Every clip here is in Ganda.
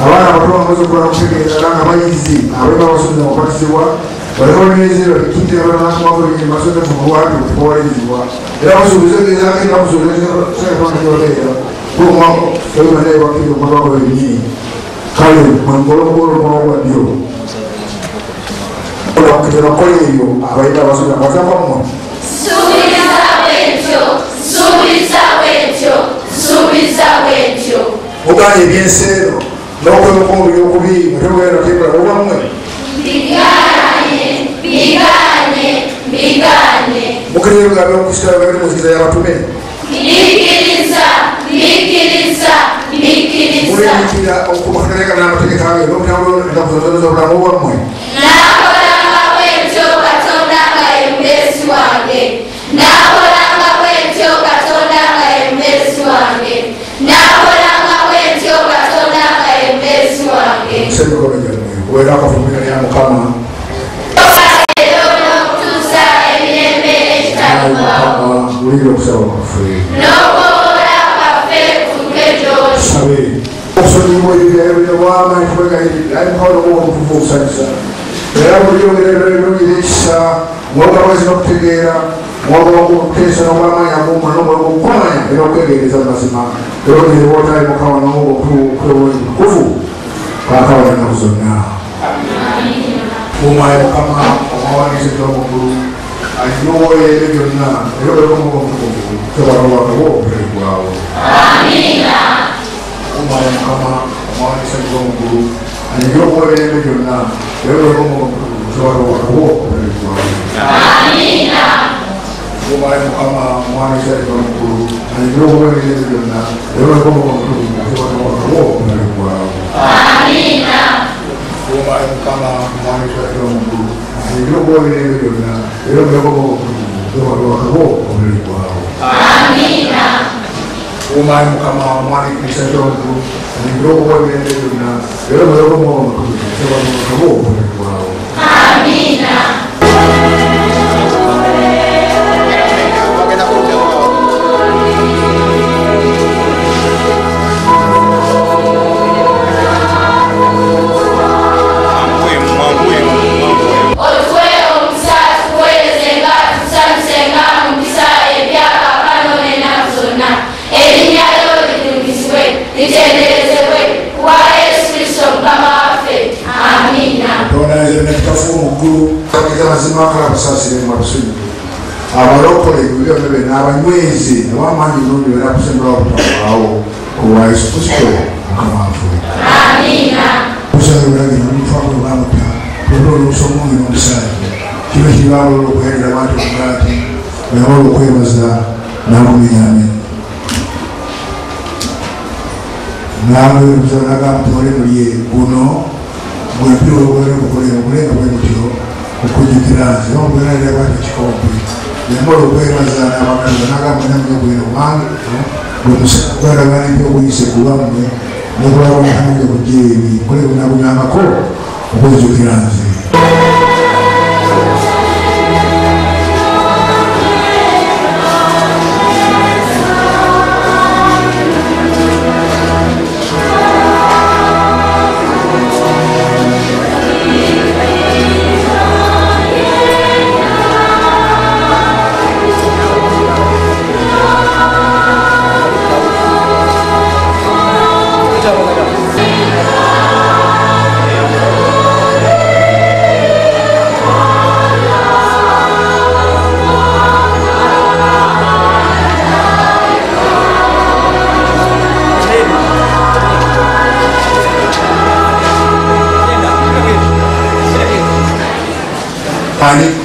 abana abato bamaze gukora gutegereza abayizi abari basubira mu kwasibwa bariho n'izero ikindi abana n'amaguru inyuma zo mu buhari kubarizwa era basubiza neza kandi basubiza cyane kwa nyorera kuma cyo bane bakiri mu babo bini kale mangoro kwa dio kwa kitero koyo abaita basubira bazamba mu subiza wetyo ukanye byensero Noko yuko yukubi mwewe rakibra ubamwe biganye mukiriyo gabe ukishira gabe muzira y'abatume nikiriza muri nikira okubakareka n'amategeko yawe no cyangwa ndakuzoza uburamu ubamwe nakoranga wetyo katondanga embesi wange nakoranga wetyo katondanga embesi wange nakoranga wetyo katondanga embesi wange sema kwa nini wewe hapo familia yangu kama ulivyo kusema kwa free nobora kafe kukejo sabe usoni moyo ya yule wama ifika hivi hapo ndio kufufuka sasa leo ndio ndio mwaka wazi kutegera mwaka wa kutesa na mama ya Mungu na Mungu kumanya ndio kwegeleza lazima ndio ni wote mkawa na Mungu kufu kwa na kuzona amen umaya kama mwani sio Mungu ayoye ndio na ndio Mungu kwa roho wao amina umaya kama mwani sio Mungu ayoye ndio na ndio Mungu kwa roho wao amina umaya kama mwani sio Mungu ayoye ndio na ndio Mungu kwa roho wao amina umaya kama mwani sio Mungu ndio bwana ndio na ndio Mungu kwa roho wao amina umaya kama mwani sio Mungu ndio bwana ndio na ndio Mungu kwa roho wao amina abarokole kuyo bebe n'abanywezi n'abamanyi n'undi bera kusembera okutawo kuwa Yesu Kristo kamafu amina kusabira n'umufako bamuta kulo lusomo n'omusaayi kibe kibawo okuhera abantu ngati nawo okwebaza n'amunyame nawe uzanaga mutore muliye guno mwepiro obwere kukolera obulenga bw'emutiro okujjukirazi n'obwerere abantu kikombe nemolo kwebaza n'abakazi n'agamanya bwino wange bwemuseka kweragana ebyobuyise kubammwe nebulabonekanga bujeebi kole bunabuyambako okujjukirazi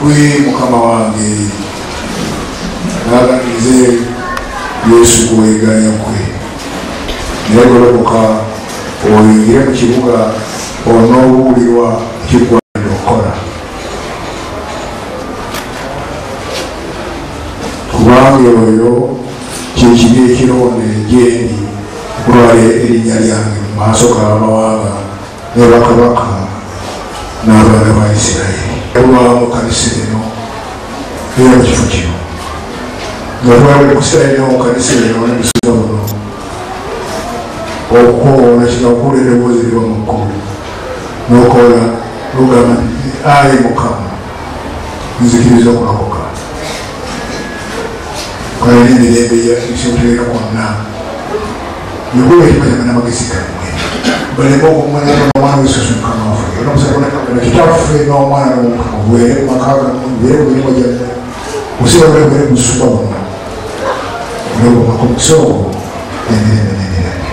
kwe mukama wange naganize Yesu kuweganya kwe negoloboka oyingire mu kibuga onoobuulirwa ekigwanira okukola kubanga oyo kyekiri ekironde gyendi okulwala erinnya lyange mu maaso g'amawanga ne bakabaka n'abaana ba Isirayiri olwamu kanisa eno era mu kifo kino nga twali kusirayira mu kanisa eno nebisuba buno okwola kino okuwula eddoboozi liba mu kkulu n'okola lugamba nti ayi Mukama nzikiriza okulokoka kale n'emirembe ekisobola kwonna nikuba ekimanyanga n'amagezi gammwe baleme okumanya n'omwana w'Yesu Mukama waffe onomusabona kitaffe n'omwana n'omukama bubeere mu maka gammwe bubeere mu mirimu gyammwe busiba bubeere busuba buno olwobumaka omukisa ogwo emirembe n'emirembe.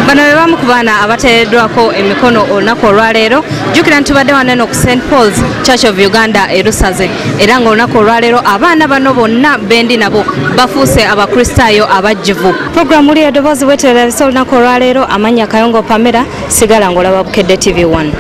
Bano bebamu ku baana abateereddwako emikono olunaku olwaleero. Jjukira ntubadde wano eno ku St. Paul's Church of Uganda e Lusaze era ng'olunaku olwaleero abaana bano bonna bendi nabo bafuuse abakristaayo abajjuvu. Programu li eddoboozi bwetererabisa olunaku olwaleero, amannya Kayongo Pamela, sigala ng'olaba Bukedde TV 1.